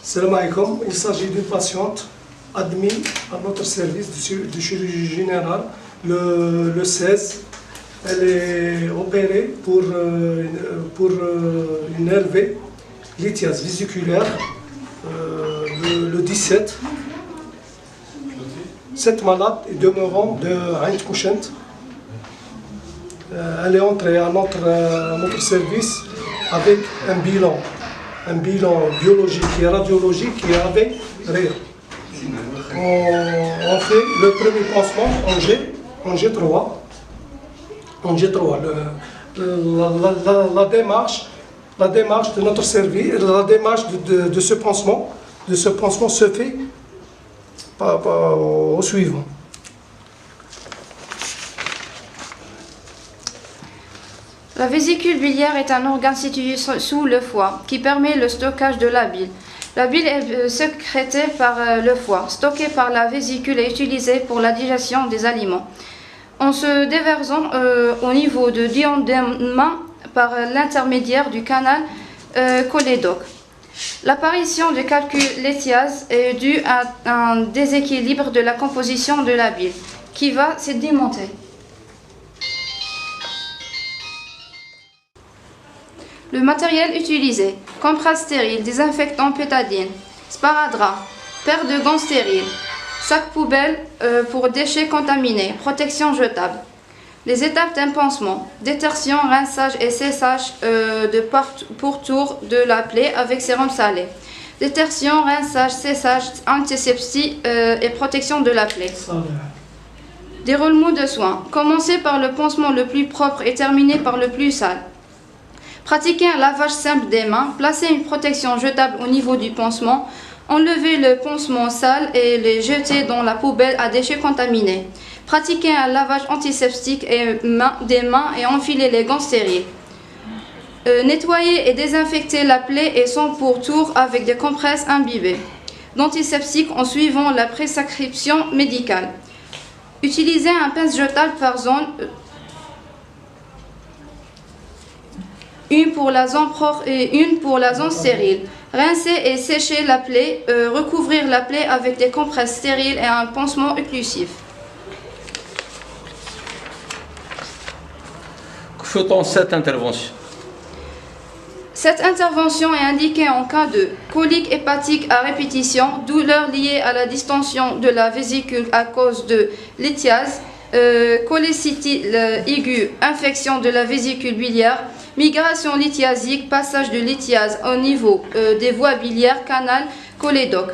Salam alaikum. Il s'agit d'une patiente admise à notre service de chirurgie générale le 16. Elle est opérée pour une hervée lithiase vésiculaire le 17. Cette malade est demeurant de Ain Kouchent. Elle est entrée à notre service avec un bilan biologique et radiologique qui avait rien. On fait le premier pansement en G3. La démarche de notre service, la démarche de ce pansement se fait au suivant. La vésicule biliaire est un organe situé sous le foie qui permet le stockage de la bile. La bile est sécrétée par le foie, stockée par la vésicule et utilisée pour la digestion des aliments, en se déversant au niveau de duodéma par l'intermédiaire du canal cholédoque. L'apparition du calcul lithiase est due à un déséquilibre de la composition de la bile qui va se démonter. Le matériel utilisé: compresse stérile, désinfectant pétadine, sparadrap, paire de gants stériles, sac poubelle pour déchets contaminés, protection jetable. Les étapes d'un pansement: détertion, rinçage et cessage de pourtour de la plaie avec sérum salé. Détertion, rinçage, cessage, antisepsie et protection de la plaie. Déroulement de soins: commencer par le pansement le plus propre et terminer par le plus sale. Pratiquer un lavage simple des mains, placer une protection jetable au niveau du pansement, enlever le pansement sale et le jeter dans la poubelle à déchets contaminés. Pratiquer un lavage antiseptique des mains et enfiler les gants stériles. Nettoyer et désinfecter la plaie et son pourtour avec des compresses imbibées d'antiseptiques en suivant la prescription médicale. Utiliser un pince jetable par zone. Une pour la zone propre et une pour la zone stérile. Rincer et sécher la plaie, recouvrir la plaie avec des compresses stériles et un pansement occlusif. Que fait-on cette intervention? Cette intervention est indiquée en cas de colique hépatique à répétition, douleur liée à la distension de la vésicule à cause de lithiase, cholécystite aiguë, infection de la vésicule biliaire, migration lithiasique, passage de lithiase au niveau des voies biliaires, canal cholédoque.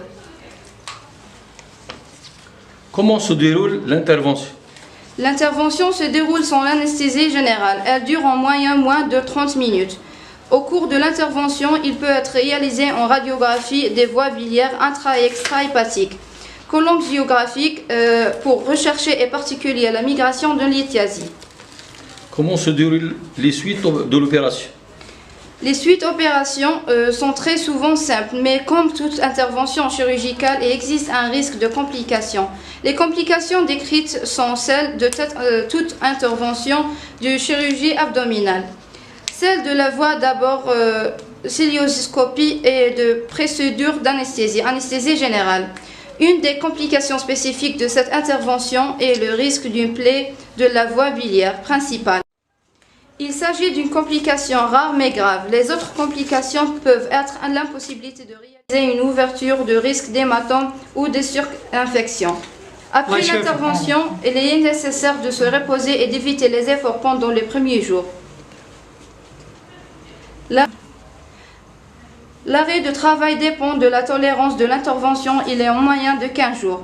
Comment se déroule l'intervention? L'intervention se déroule sans anesthésie générale. Elle dure en moyenne moins de 30 minutes. Au cours de l'intervention, il peut être réalisé en radiographie des voies biliaires intra- et extra-hépatiques, cholangiographique pour rechercher et particulier la migration de lithiasie. Comment se déroulent les suites de l'opération? Les suites opérations sont très souvent simples, mais comme toute intervention chirurgicale, il existe un risque de complications. Les complications décrites sont celles de toute intervention de chirurgie abdominale. Celle de la voie d'abord cilioscopie et de procédure d'anesthésie, anesthésie générale. Une des complications spécifiques de cette intervention est le risque d'une plaie de la voie biliaire principale. Il s'agit d'une complication rare mais grave. Les autres complications peuvent être l'impossibilité de réaliser une ouverture, de risque d'hématome ou de surinfection. Après l'intervention, il est nécessaire de se reposer et d'éviter les efforts pendant les premiers jours. L'arrêt de travail dépend de la tolérance de l'intervention. Il est en moyenne de 15 jours.